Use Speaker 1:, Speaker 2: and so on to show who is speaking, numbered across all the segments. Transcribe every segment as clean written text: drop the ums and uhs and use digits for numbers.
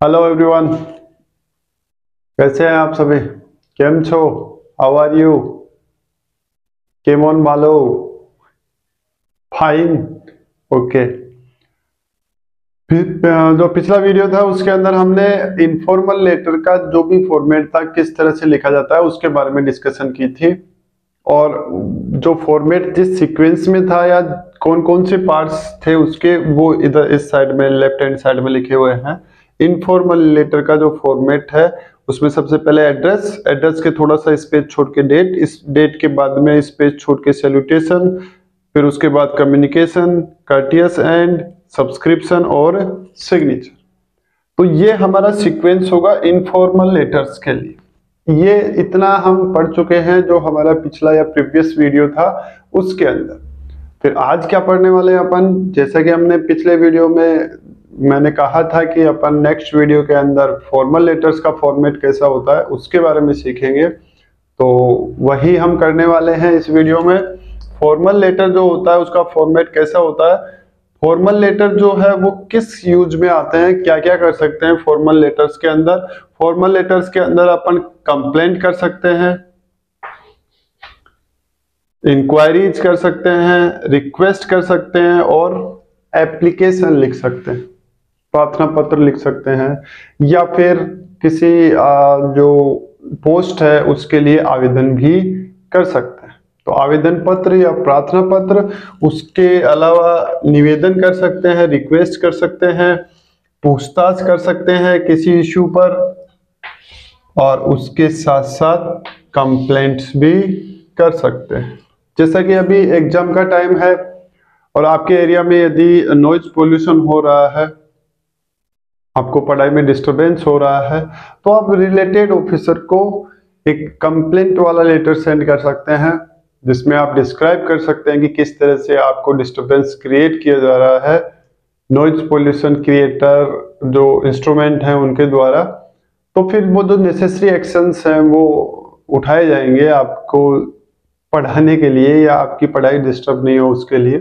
Speaker 1: Hello everyone, कैसे हैं आप सभी? केम छो? How are you? केमोन बालो? फाइन। ओके। फिर जो पिछला वीडियो था उसके अंदर हमने इनफॉर्मल लेटर का जो भी फॉर्मेट था, किस तरह से लिखा जाता है उसके बारे में डिस्कशन की थी। और जो फॉर्मेट जिस सीक्वेंस में था या कौन कौन से पार्ट्स थे उसके, वो इधर इस साइड में लेफ्ट हैंड साइड में लिखे हुए हैं। इनफॉर्मल लेटर का जो फॉर्मेट है उसमें सबसे पहले एड्रेस, एड्रेस के थोड़ा सा स्पेस छोड़ के डेट, इस डेट के बाद में स्पेस छोड़ के सैल्यूटेशन, फिर उसके बाद कम्युनिकेशन, कर्टियस एंड, सब्सक्रिप्शन और सिग्नेचर। तो ये हमारा सीक्वेंस होगा इनफॉर्मल लेटर्स के लिए। ये इतना हम पढ़ चुके हैं जो हमारा पिछला या प्रीवियस वीडियो था उसके अंदर। फिर आज क्या पढ़ने वाले हैं अपन, जैसा कि हमने पिछले वीडियो में मैंने कहा था कि अपन नेक्स्ट वीडियो के अंदर फॉर्मल लेटर्स का फॉर्मेट कैसा होता है उसके बारे में सीखेंगे। तो वही हम करने वाले हैं इस वीडियो में। फॉर्मल लेटर जो होता है उसका फॉर्मेट कैसा होता है, फॉर्मल लेटर जो है वो किस यूज में आते हैं, क्या क्या कर सकते हैं फॉर्मल लेटर्स के अंदर। फॉर्मल लेटर्स के अंदर अपन कंप्लेंट कर सकते हैं, इंक्वायरीज कर सकते हैं, रिक्वेस्ट कर सकते हैं और एप्लीकेशन लिख सकते हैं, प्रार्थना पत्र लिख सकते हैं, या फिर किसी जो पोस्ट है उसके लिए आवेदन भी कर सकते हैं। तो आवेदन पत्र या प्रार्थना पत्र, उसके अलावा निवेदन कर सकते हैं, रिक्वेस्ट कर सकते हैं, पूछताछ कर सकते हैं किसी इश्यू पर, और उसके साथ साथ कंप्लेंट्स भी कर सकते हैं। जैसा कि अभी एग्जाम का टाइम है और आपके एरिया में यदि नॉइज पोल्यूशन हो रहा है, आपको पढ़ाई में डिस्टरबेंस हो रहा है, तो आप रिलेटेड ऑफिसर को एक कंप्लेंट वाला लेटर सेंड कर सकते हैं जिसमें आप डिस्क्राइब कर सकते हैं कि किस तरह से आपको डिस्टरबेंस क्रिएट किया जा रहा है नॉइज पोल्यूशन क्रिएटर जो इंस्ट्रूमेंट हैं उनके द्वारा। तो फिर वो जो नेसेसरी एक्शंस हैं वो उठाए जाएंगे आपको पढ़ाने के लिए, या आपकी पढ़ाई डिस्टर्ब नहीं हो उसके लिए।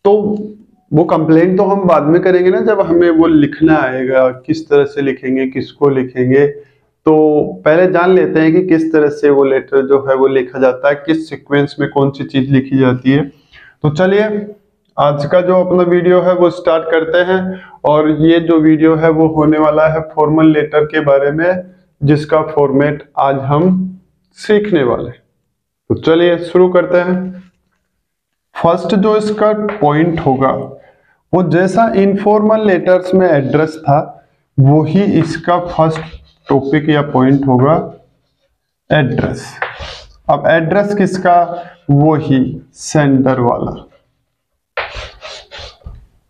Speaker 1: तो वो कंप्लेंट तो हम बाद में करेंगे ना, जब हमें वो लिखना आएगा, किस तरह से लिखेंगे, किसको लिखेंगे। तो पहले जान लेते हैं कि किस तरह से वो लेटर जो है वो लिखा जाता है, किस सीक्वेंस में कौन सी चीज लिखी जाती है। तो चलिए आज का जो अपना वीडियो है वो स्टार्ट करते हैं। और ये जो वीडियो है वो होने वाला है फॉर्मल लेटर के बारे में, जिसका फॉर्मेट आज हम सीखने वाले हैं। तो चलिए शुरू करते हैं। फर्स्ट जो इसका पॉइंट होगा वो जैसा इनफॉर्मल लेटर्स में एड्रेस था, वो ही इसका फर्स्ट टॉपिक या पॉइंट होगा, एड्रेस। अब एड्रेस किसका, वो ही सेंडर वाला,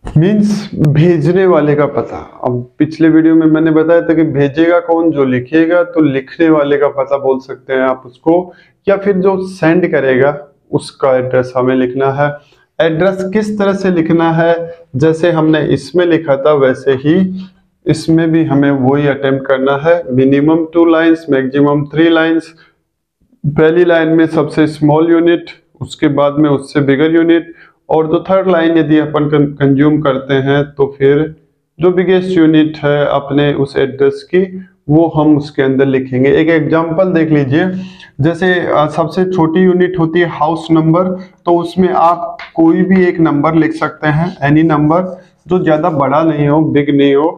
Speaker 1: मीन्स भेजने वाले का पता। अब पिछले वीडियो में मैंने बताया था कि भेजेगा कौन, जो लिखेगा, तो लिखने वाले का पता बोल सकते हैं आप उसको, या फिर जो सेंड करेगा उसका एड्रेस हमें लिखना है। एड्रेस किस तरह से लिखना है, जैसे हमने इसमें लिखा था वैसे ही इसमें भी हमें वही अटेम्प्ट करना है। Minimum 2 lines, maximum 3 lines. पहली लाइन में सबसे स्मॉल यूनिट, उसके बाद में उससे बिगर यूनिट, और जो थर्ड लाइन यदि अपन कंज्यूम करते हैं तो फिर जो बिगेस्ट यूनिट है अपने उस एड्रेस की, वो हम उसके अंदर लिखेंगे। एक एग्जांपल देख लीजिए, जैसे सबसे छोटी यूनिट होती है हाउस नंबर, तो उसमें आप कोई भी एक नंबर लिख सकते हैं, एनी नंबर जो ज्यादा बड़ा नहीं हो, बिग नहीं हो,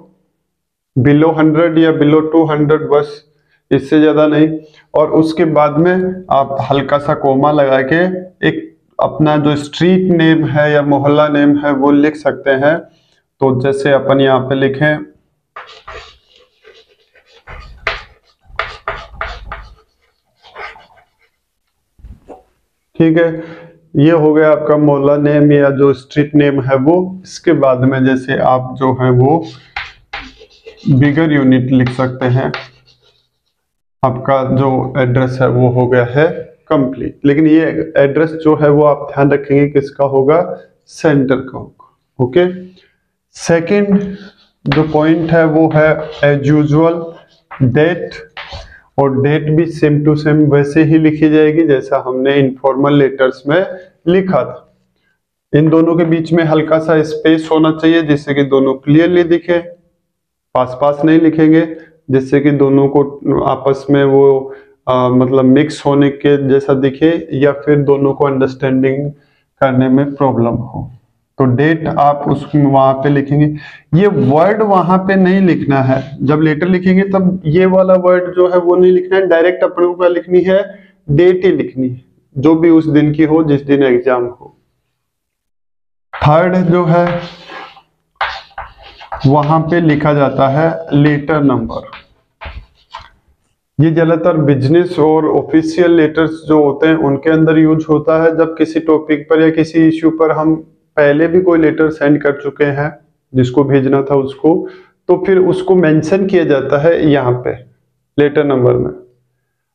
Speaker 1: बिलो 100 या बिलो 200, बस इससे ज्यादा नहीं। और उसके बाद में आप हल्का सा कोमा लगा के एक अपना जो स्ट्रीट नेम है या मोहल्ला नेम है वो लिख सकते हैं। तो जैसे अपन यहाँ पे लिखें, ठीक है, ये हो गया आपका मोहल्ला नेम या जो स्ट्रीट नेम है वो। इसके बाद में जैसे आप जो है वो बिगर यूनिट लिख सकते हैं, आपका जो एड्रेस है वो हो गया है कंप्लीट। लेकिन ये एड्रेस जो है वो आप ध्यान रखेंगे किसका होगा, सेंटर का होगा। ओके। सेकंड जो पॉइंट है वो है एज यूजुअल डेट, और डेट भी सेम टू सेम वैसे ही लिखी जाएगी जैसा हमने इनफॉर्मल लेटर्स में लिखा था। इन दोनों के बीच में हल्का सा स्पेस होना चाहिए जिससे कि दोनों क्लियरली दिखे। पास पास नहीं लिखेंगे जिससे कि दोनों को आपस में वो मतलब मिक्स होने के जैसा दिखे या फिर दोनों को अंडरस्टैंडिंग करने में प्रॉब्लम हो। तो डेट आप उस वहां पे लिखेंगे। ये वर्ड वहां पे नहीं लिखना है, जब लेटर लिखेंगे तब ये वाला वर्ड जो है वो नहीं लिखना है, डायरेक्ट अपने को क्या लिखनी है, डेट ही लिखनी है, जो भी उस दिन की हो जिस दिन एग्जाम हो। थर्ड जो है वहां पे लिखा जाता है लेटर नंबर। ये ज्यादातर बिजनेस और ऑफिशियल लेटर्स जो होते हैं उनके अंदर यूज होता है, जब किसी टॉपिक पर या किसी इश्यू पर हम पहले भी कोई लेटर सेंड कर चुके हैं जिसको भेजना था उसको, तो फिर उसको मेंशन किया जाता है यहाँ पे लेटर नंबर में।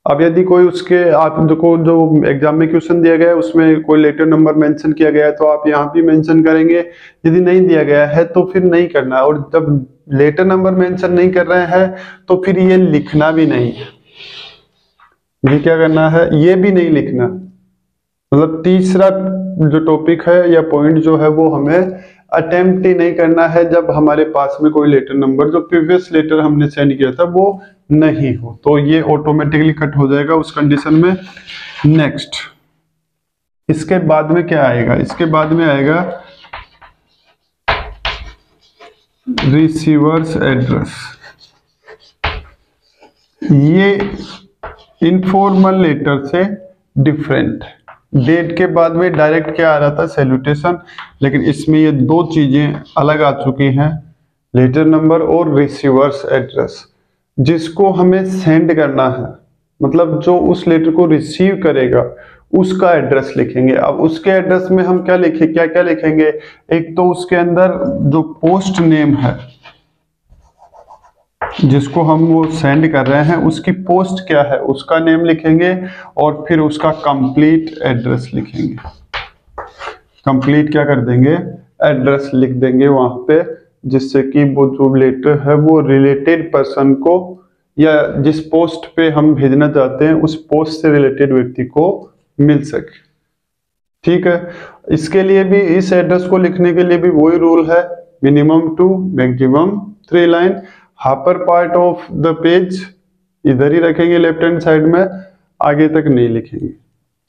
Speaker 1: अब यदि कोई उसके आपको जो एग्जाम में क्वेश्चन दिया गया है उसमें कोई लेटर नंबर मेंशन किया गया है तो आप यहाँ भी मेंशन करेंगे, यदि नहीं दिया गया है तो फिर नहीं करना है। और जब लेटर नंबर मेंशन नहीं कर रहे हैं तो फिर ये लिखना भी नहीं है, ये क्या करना है, ये भी नहीं लिखना। मतलब तीसरा जो टॉपिक है या पॉइंट जो है वो हमें अटेम्प्ट ही नहीं करना है जब हमारे पास में कोई लेटर नंबर जो प्रीवियस लेटर हमने सेंड किया था वो नहीं हो, तो ये ऑटोमेटिकली कट हो जाएगा उस कंडीशन में। नेक्स्ट, इसके बाद में क्या आएगा, इसके बाद में आएगा रिसीवर्स एड्रेस। ये इनफॉर्मल लेटर से डिफरेंट। डेट के बाद में डायरेक्ट क्या आ रहा था, सैल्यूटेशन, लेकिन इसमें ये दो चीजें अलग आ चुकी हैं, लेटर नंबर और रिसीवर्स एड्रेस। जिसको हमें सेंड करना है, मतलब जो उस लेटर को रिसीव करेगा उसका एड्रेस लिखेंगे। अब उसके एड्रेस में हम क्या लिखें, क्या क्या लिखेंगे, एक तो उसके अंदर जो पोस्ट नेम है जिसको हम वो सेंड कर रहे हैं उसकी पोस्ट क्या है उसका नेम लिखेंगे, और फिर उसका कंप्लीट एड्रेस लिखेंगे। कंप्लीट क्या कर देंगे, एड्रेस लिख देंगे वहां पे, जिससे कि वो जो लेटर है वो रिलेटेड पर्सन को या जिस पोस्ट पे हम भेजना चाहते हैं उस पोस्ट से रिलेटेड व्यक्ति को मिल सके। ठीक है, इसके लिए भी, इस एड्रेस को लिखने के लिए भी वही रूल है, minimum 2 maximum 3 line. Hopper part of the page इधर ही रखेंगे लेफ्ट हैंड साइड में, आगे तक नहीं लिखेंगे।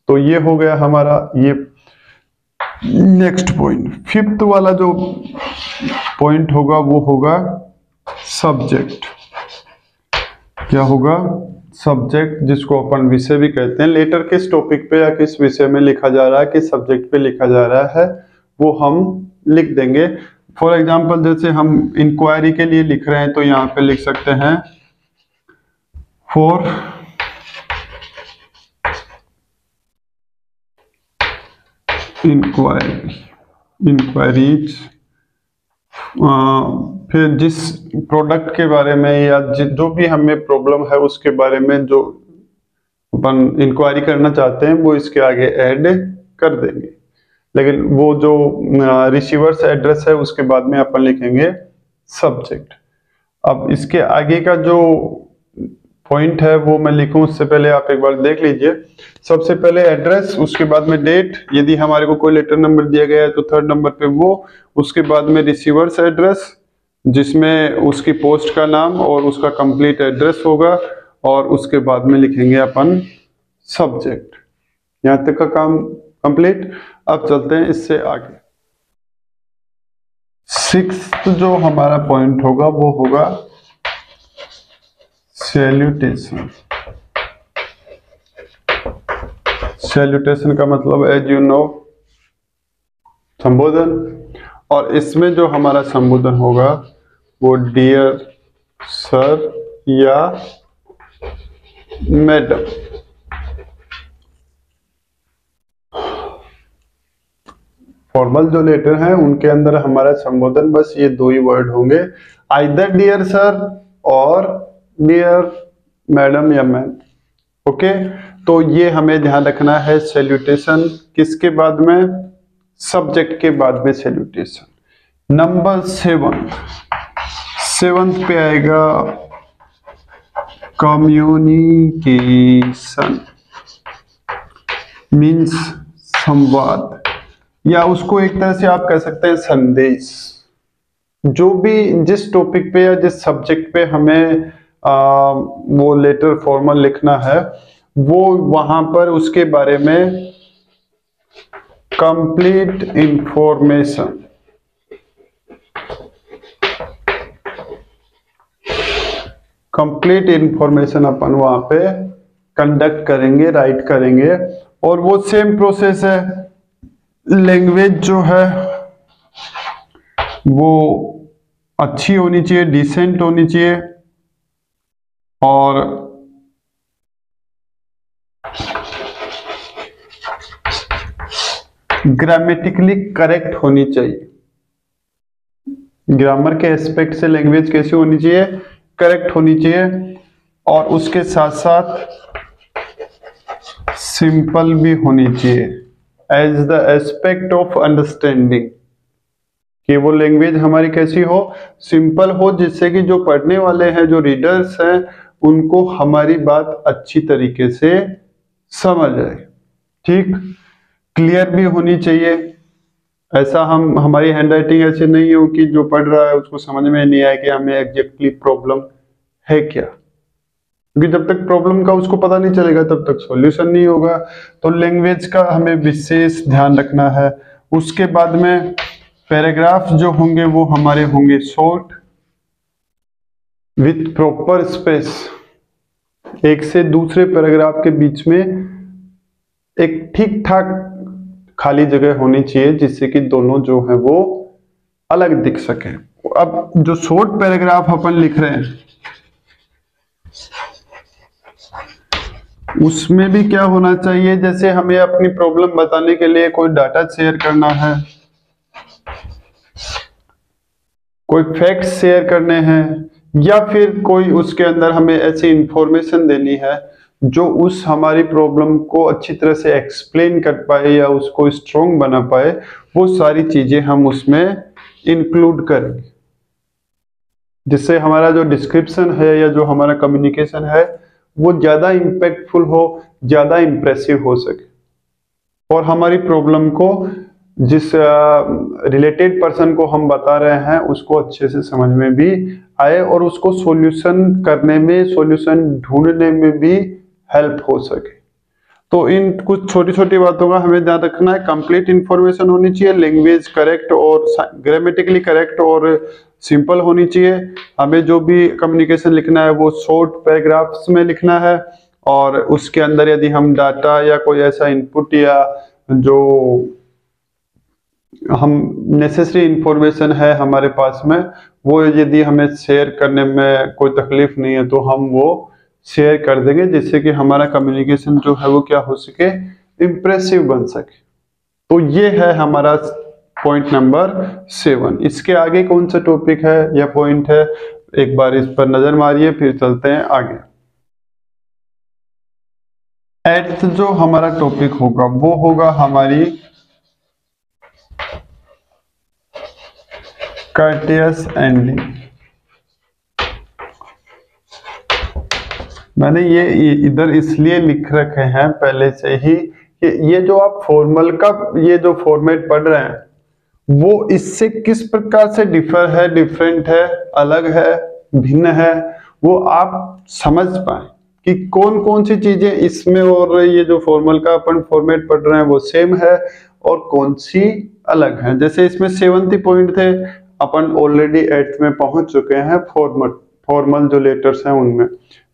Speaker 1: तो ये हो गया हमारा ये नेक्स्ट पॉइंट। फिफ्थ वाला जो पॉइंट होगा वो होगा सब्जेक्ट। क्या होगा, सब्जेक्ट, जिसको अपन विषय भी कहते हैं। लेटर किस टॉपिक पे या किस विषय में लिखा जा रहा है, किस सब्जेक्ट पे लिखा जा रहा है वो हम लिख देंगे। फॉर एग्जाम्पल जैसे हम इंक्वायरी के लिए लिख रहे हैं तो यहाँ पे लिख सकते हैं फॉर इंक्वायरीज, फिर जिस प्रोडक्ट के बारे में या जो भी हमें प्रॉब्लम है उसके बारे में जो अपन इंक्वायरी करना चाहते हैं वो इसके आगे ऐड कर देंगे। लेकिन वो जो रिसीवर्स एड्रेस है उसके बाद में अपन लिखेंगे सब्जेक्ट। अब इसके आगे का जो पॉइंट है वो मैं लिखूं उससे पहले आप एक बार देख लीजिए। सबसे पहले एड्रेस, उसके बाद में डेट, यदि हमारे को कोई लेटर नंबर दिया गया है तो थर्ड नंबर पे वो, उसके बाद में रिसीवर्स एड्रेस जिसमें उसकी पोस्ट का नाम और उसका कंप्लीट एड्रेस होगा, और उसके बाद में लिखेंगे अपन सब्जेक्ट। यहाँ तक का काम कंप्लीट। अब चलते हैं इससे आगे। सिक्स्थ जो हमारा पॉइंट होगा वो होगा सैल्यूटेशन। सैल्यूटेशन का मतलब एज यू नो संबोधन, और इसमें जो हमारा संबोधन होगा वो डियर सर या मैडम। फॉर्मल जो लेटर हैं उनके अंदर हमारा संबोधन बस ये दो ही वर्ड होंगे, आइदर डियर सर और डियर मैडम या मैम। ओके, तो ये हमें ध्यान रखना है। सैल्यूटेशन किसके बाद में, सब्जेक्ट के बाद में सैल्यूटेशन। नंबर 7 पे आएगा कम्युनिकेशन, मीन्स संवाद, या उसको एक तरह से आप कह सकते हैं संदेश। जो भी जिस टॉपिक पे या जिस सब्जेक्ट पे हमें वो लेटर फॉर्मल लिखना है, वो वहां पर उसके बारे में कंप्लीट इंफॉर्मेशन अपन वहां पे कंडक्ट करेंगे, राइट करेंगे। और वो सेम प्रोसेस है, लैंग्वेज जो है वो अच्छी होनी चाहिए, डिसेंट होनी चाहिए और ग्रामेटिकली करेक्ट होनी चाहिए। ग्रामर के एस्पेक्ट से लैंग्वेज कैसी होनी चाहिए, करेक्ट होनी चाहिए। और उसके साथ साथ सिंपल भी होनी चाहिए as the aspect of understanding, कि वो लैंग्वेज हमारी कैसी हो, सिंपल हो, जिससे कि जो पढ़ने वाले हैं, जो रीडर्स हैं, उनको हमारी बात अच्छी तरीके से समझ आए। ठीक, क्लियर भी होनी चाहिए। ऐसा हमारी हैंडराइटिंग ऐसे नहीं हो कि जो पढ़ रहा है उसको समझ में नहीं आए कि हमें एग्जैक्टली प्रॉब्लम है क्या, क्योंकि जब तक प्रॉब्लम का उसको पता नहीं चलेगा तब तक सॉल्यूशन नहीं होगा। तो लैंग्वेज का हमें विशेष ध्यान रखना है। उसके बाद में पैराग्राफ जो होंगे वो हमारे होंगे शॉर्ट विथ प्रॉपर स्पेस। एक से दूसरे पैराग्राफ के बीच में एक ठीक ठाक खाली जगह होनी चाहिए, जिससे कि दोनों जो है वो अलग दिख सके। अब जो शॉर्ट पैराग्राफ अपन लिख रहे हैं उसमें भी क्या होना चाहिए, जैसे हमें अपनी प्रॉब्लम बताने के लिए कोई डाटा शेयर करना है, कोई फैक्ट्स शेयर करने हैं, या फिर कोई उसके अंदर हमें ऐसी इंफॉर्मेशन देनी है जो उस हमारी प्रॉब्लम को अच्छी तरह से एक्सप्लेन कर पाए या उसको स्ट्रॉन्ग बना पाए, वो सारी चीजें हम उसमें इंक्लूड करेंगे, जिससे हमारा जो डिस्क्रिप्शन है या जो हमारा कम्युनिकेशन है वो ज्यादा इम्पैक्टफुल हो, ज्यादा इंप्रेसिव हो सके और हमारी प्रॉब्लम को जिस रिलेटेड पर्सन को हम बता रहे हैं उसको अच्छे से समझ में भी आए और उसको सॉल्यूशन करने में, सॉल्यूशन ढूंढने में भी हेल्प हो सके। तो इन कुछ छोटी छोटी बातों का हमें ध्यान रखना है। कंप्लीट इंफॉर्मेशन होनी चाहिए, लैंग्वेज करेक्ट और ग्रामेटिकली करेक्ट और सिंपल होनी चाहिए। हमें जो भी कम्युनिकेशन लिखना है वो शॉर्ट पैराग्राफ्स में लिखना है और उसके अंदर यदि हम डाटा या कोई ऐसा इनपुट या जो हम नेसेसरी इंफॉर्मेशन है हमारे पास में, वो यदि हमें शेयर करने में कोई तकलीफ नहीं है तो हम वो शेयर कर देंगे, जिससे कि हमारा कम्युनिकेशन जो है वो क्या हो सके, इंप्रेसिव बन सके। तो ये है हमारा पॉइंट नंबर 7। इसके आगे कौन सा टॉपिक है या पॉइंट है, एक बार इस पर नजर मारिए फिर चलते हैं आगे। 8th जो हमारा टॉपिक होगा वो होगा हमारी कर्टियस एंडिंग। मैंने ये इधर इसलिए लिख रखे हैं पहले से ही कि ये जो आप फॉर्मल का ये जो फॉर्मेट पढ़ रहे हैं वो इससे किस प्रकार से डिफरेंट है, अलग है, भिन्न है, वो आप समझ पाए कि कौन कौन सी चीजें इसमें और ये जो फॉर्मल का अपन फॉर्मेट पढ़ रहे हैं वो सेम है और कौन सी अलग है। जैसे इसमें 7th पॉइंट थे, अपन ऑलरेडी 8th में पहुंच चुके हैं। फॉर्मल जो लेटर्स हैं उनमें,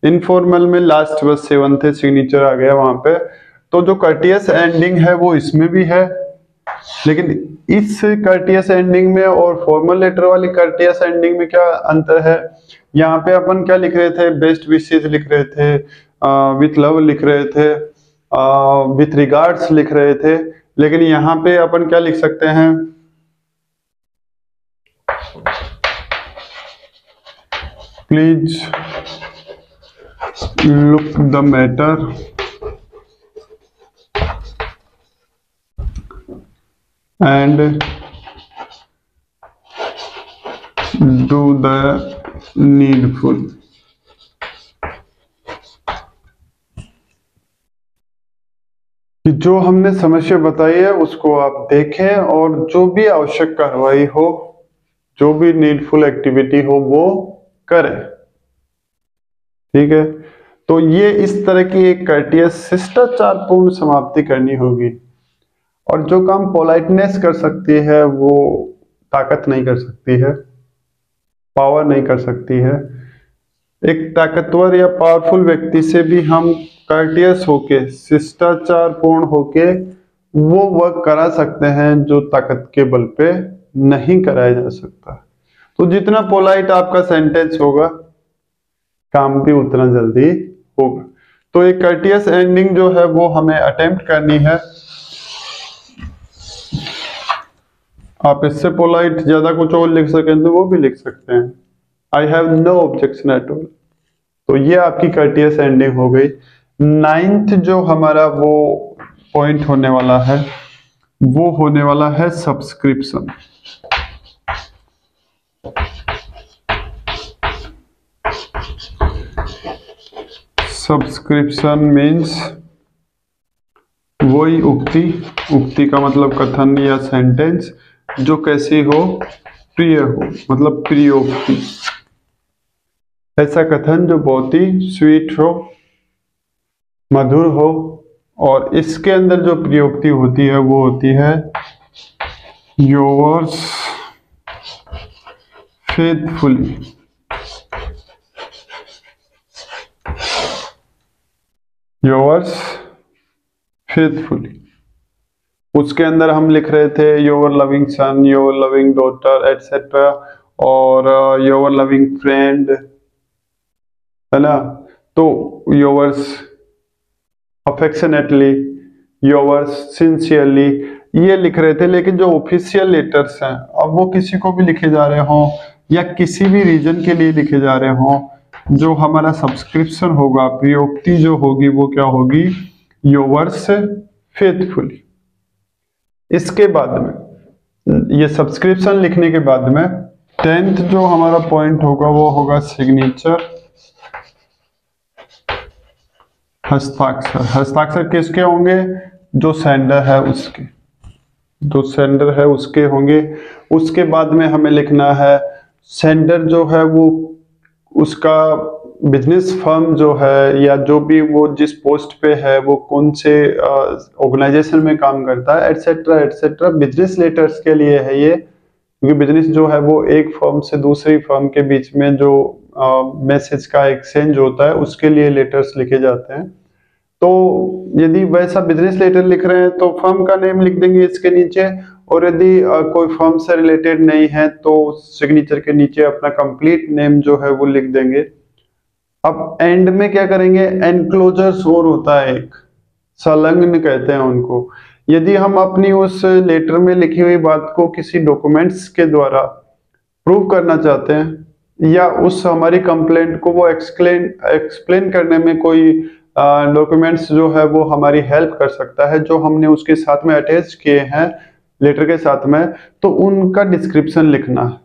Speaker 1: इनफॉर्मल में लास्ट बस 7th थे, सिग्नेचर आ गया वहां पे। तो जो कर्टियस एंडिंग है वो इसमें भी है, लेकिन इस कर्टियस एंडिंग में और फॉर्मल लेटर वाली कर्टियस एंडिंग में क्या अंतर है। यहाँ पे अपन क्या लिख रहे थे, बेस्ट विशेस लिख रहे थे, विथ लव लिख रहे थे, विथ रिगार्ड्स लिख रहे थे, लेकिन यहाँ पे अपन क्या लिख सकते हैं, please look the matter and do the needful। कि जो हमने समस्या बताई है उसको आप देखें और जो भी आवश्यक कार्रवाई हो, जो भी नीडफुल एक्टिविटी हो वो करे। ठीक है, तो ये इस तरह की एक कर्टियस शिष्टाचारपूर्ण समाप्ति करनी होगी। और जो काम पोलाइटनेस कर सकती है वो ताकत नहीं कर सकती है, पावर नहीं कर सकती है। एक ताकतवर या पावरफुल व्यक्ति से भी हम कर्टियस होके, शिष्टाचारपूर्ण होके वो वर्क करा सकते हैं जो ताकत के बल पे नहीं कराया जा सकता। तो जितना पोलाइट आपका सेंटेंस होगा काम भी उतना जल्दी होगा। तो एक कर्टियस एंडिंग जो है वो हमें अटेम्प्ट करनी है। आप इससे पोलाइट ज्यादा कुछ और लिख सकें तो वो भी लिख सकते हैं, I have no objection at all. तो ये आपकी कर्टियस एंडिंग हो गई। 9th जो हमारा वो पॉइंट होने वाला है वो होने वाला है सब्सक्रिप्शन। सब्सक्रिप्शन मीन्स वही उक्ति का मतलब कथन या सेंटेंस जो कैसी हो, प्रिय हो, मतलब प्रियोक्ति। ऐसा कथन जो बहुत ही स्वीट हो, मधुर हो, और इसके अंदर जो प्रियोक्ति होती है वो होती है योवर्स फेथफुली। योवर्स फेथफुली, उसके अंदर हम लिख रहे थे your loving son, your loving daughter etcetera, और योर लविंग फ्रेंड, है ना। तो योवर्स अफेक्शनेटली, योवर्स सिंसियरली, ये लिख रहे थे। लेकिन जो ऑफिशियल लेटर्स हैं, अब वो किसी को भी लिखे जा रहे हों या किसी भी रीजन के लिए लिखे जा रहे हों, जो हमारा सब्सक्रिप्शन होगा, प्रियोक्ति जो होगी वो क्या होगी, योवर्स फेथफुली। इसके बाद में ये सब्सक्रिप्शन लिखने के बाद में 10th जो हमारा पॉइंट होगा वो होगा सिग्नेचर, हस्ताक्षर। हस्ताक्षर किसके होंगे, जो सेंडर है उसके, जो सेंडर है उसके होंगे। उसके बाद में हमें लिखना है सेंडर जो है वो उसका बिजनेस फर्म जो है या जो भी वो जिस पोस्ट पे है वो कौन से ऑर्गेनाइजेशन में काम करता है, एटसेट्रा एटसेट्रा। बिजनेस लेटर्स के लिए है ये, क्योंकि बिजनेस जो है वो एक फर्म से दूसरी फर्म के बीच में जो मैसेज का एक्सचेंज होता है उसके लिए लेटर्स लिखे जाते हैं। तो यदि वैसा बिजनेस लेटर लिख रहे हैं तो फर्म का नेम लिख देंगे इसके नीचे, और यदि कोई फर्म से रिलेटेड नहीं है तो सिग्नेचर के नीचे अपना कंप्लीट नेम जो है वो लिख देंगे। अब एंड में क्या करेंगे, एनक्लोजर्स और होता है एक, संलग्न कहते हैं उनको। यदि हम अपनी उस लेटर में लिखी हुई बात को किसी डॉक्यूमेंट्स के द्वारा प्रूव करना चाहते हैं या उस हमारी कंप्लेंट को वो एक्सप्लेन करने में कोई डॉक्यूमेंट्स जो है वो हमारी हेल्प कर सकता है, जो हमने उसके साथ में अटैच किए हैं लेटर के साथ में, तो उनका डिस्क्रिप्शन लिखना है।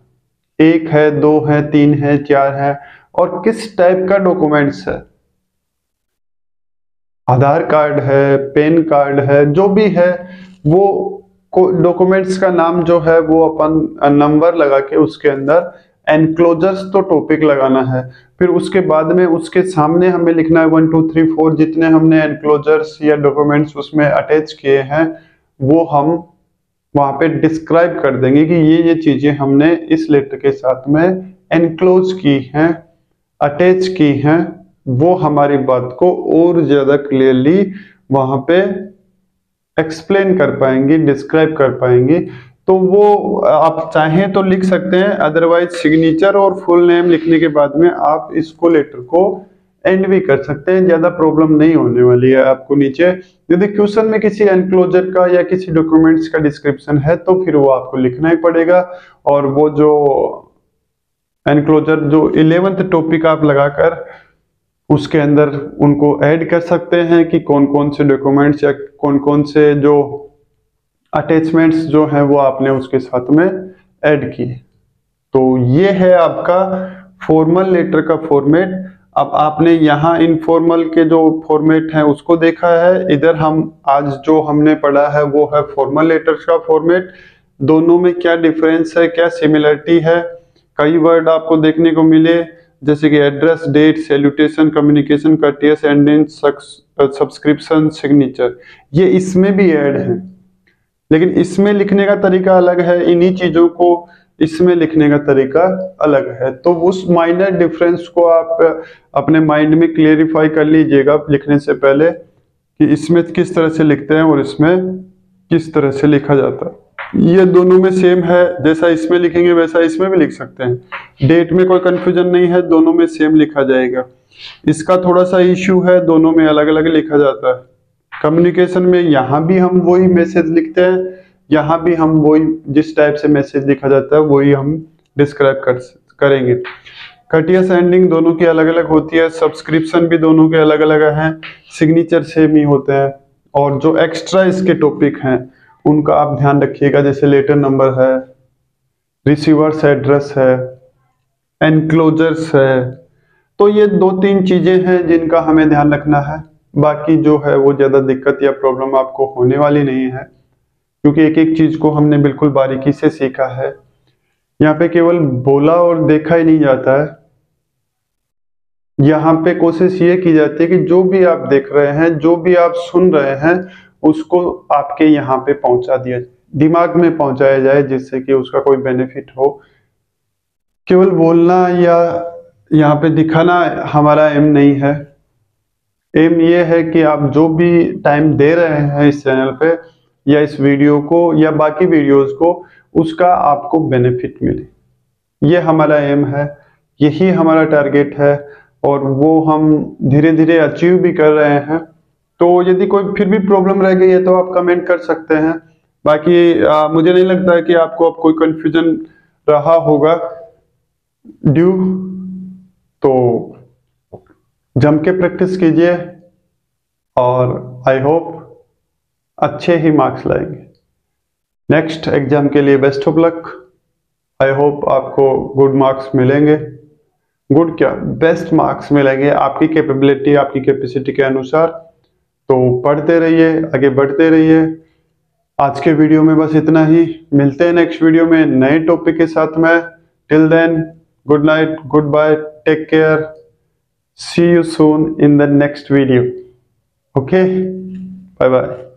Speaker 1: 1 है, 2 है, 3 है, 4 है, और किस टाइप का डॉक्यूमेंट्स है, आधार कार्ड है, पैन कार्ड है, जो भी है वो डॉक्यूमेंट्स का नाम जो है वो अपन नंबर लगा के उसके अंदर एनक्लोजर्स तो टॉपिक लगाना है। फिर उसके बाद में उसके सामने हमें लिखना है 1 2 3 4 जितने हमने एनक्लोजर्स या डॉक्यूमेंट्स उसमें अटैच किए हैं वो हम वहां पे डिस्क्राइब कर देंगे कि ये चीजें हमने इस लेटर के साथ में एनक्लोज की हैं, अटैच की हैं। वो हमारी बात को और ज्यादा क्लियरली वहां पे एक्सप्लेन कर पाएंगे, डिस्क्राइब कर पाएंगे। तो वो आप चाहें तो लिख सकते हैं, अदरवाइज सिग्नेचर और फुल नेम लिखने के बाद में आप इसको लेटर को एंड भी कर सकते हैं, ज्यादा प्रॉब्लम नहीं होने वाली है आपको नीचे। यदि क्वेश्चन में किसी एनक्लोजर का या किसी डॉक्यूमेंट्स का डिस्क्रिप्शन है तो फिर वो आपको लिखना ही पड़ेगा, और वो जो एनक्लोजर जो 11th टॉपिक आप लगाकर उसके अंदर उनको ऐड कर सकते हैं कि कौन कौन से डॉक्यूमेंट्स या कौन कौन से जो अटैचमेंट्स जो हैं वो आपने उसके साथ में ऐड किए। तो ये है आपका फॉर्मल लेटर का फॉर्मेट। अब आपने यहाँ इनफॉर्मल के जो फॉर्मेट है उसको देखा है, इधर हम आज जो हमने पढ़ा है वो है फॉर्मल लेटर्स का फॉर्मेट। दोनों में क्या डिफरेंस है, क्या सिमिलरिटी है। कई वर्ड आपको देखने को मिले जैसे कि address, date, salutation, communication, courteous, ending, subscription, signature, ये इसमें भी ऐड है, लेकिन इसमें लिखने का तरीका अलग है, इन्हीं चीजों को इसमें लिखने का तरीका अलग है। तो उस माइनर डिफरेंस को आप अपने माइंड में क्लियरिफाई कर लीजिएगा लिखने से पहले कि इसमें किस तरह से लिखते हैं और इसमें किस तरह से लिखा जाता है। ये दोनों में सेम है, जैसा इसमें लिखेंगे वैसा इसमें भी लिख सकते हैं। डेट में कोई कंफ्यूजन नहीं है, दोनों में सेम लिखा जाएगा। इसका थोड़ा सा इश्यू है, दोनों में अलग अलग लिखा जाता है। कम्युनिकेशन में यहाँ भी हम वही मैसेज लिखते हैं, यहाँ भी हम वही जिस टाइप से मैसेज लिखा जाता है वही हम डिस्क्राइब करेंगे। कर्टियस एंडिंग दोनों की अलग अलग होती है, सब्सक्रिप्शन भी दोनों के अलग अलग हैं, सिग्नेचर सेम ही होते हैं। और जो एक्स्ट्रा इसके टॉपिक हैं उनका आप ध्यान रखिएगा, जैसे लेटर नंबर है, रिसीवर्स एड्रेस है, एनक्लोजर्स है। तो ये 2-3 चीजें हैं जिनका हमें ध्यान रखना है। बाकी जो है वो ज्यादा दिक्कत या प्रॉब्लम आपको होने वाली नहीं है, क्योंकि एक एक चीज को हमने बिल्कुल बारीकी से सीखा है। यहाँ पे केवल बोला और देखा ही नहीं जाता है, यहाँ पे कोशिश ये की जाती है कि जो भी आप देख रहे हैं, जो भी आप सुन रहे हैं, उसको आपके यहाँ पे पहुंचा दिया, दिमाग में पहुंचाया जाए, जिससे कि उसका कोई बेनिफिट हो। केवल बोलना या यहाँ पे दिखाना हमारा एम नहीं है। एम ये है कि आप जो भी टाइम दे रहे हैं इस चैनल पे या इस वीडियो को या बाकी वीडियोस को, उसका आपको बेनिफिट मिले, ये हमारा एम है, यही हमारा टारगेट है, और वो हम धीरे धीरे अचीव भी कर रहे हैं। तो यदि कोई फिर भी प्रॉब्लम रह गई है तो आप कमेंट कर सकते हैं। बाकी मुझे नहीं लगता है कि आपको अब कोई कंफ्यूजन रहा होगा ड्यू। तो जम के प्रैक्टिस कीजिए और आई होप अच्छे ही मार्क्स लाएंगे। नेक्स्ट एग्जाम के लिए best of luck. I hope आपको गुड मार्क्स मिलेंगे, गुड क्या बेस्ट मार्क्स मिलेंगे आपकी कैपेबिलिटी, आपकी कैपेसिटी के अनुसार। तो पढ़ते रहिए, आगे बढ़ते रहिए। आज के वीडियो में बस इतना ही, मिलते हैं नेक्स्ट वीडियो में नए टॉपिक के साथ में। Till then, good night, good bye, take care, see you soon in the next video. Okay, bye bye.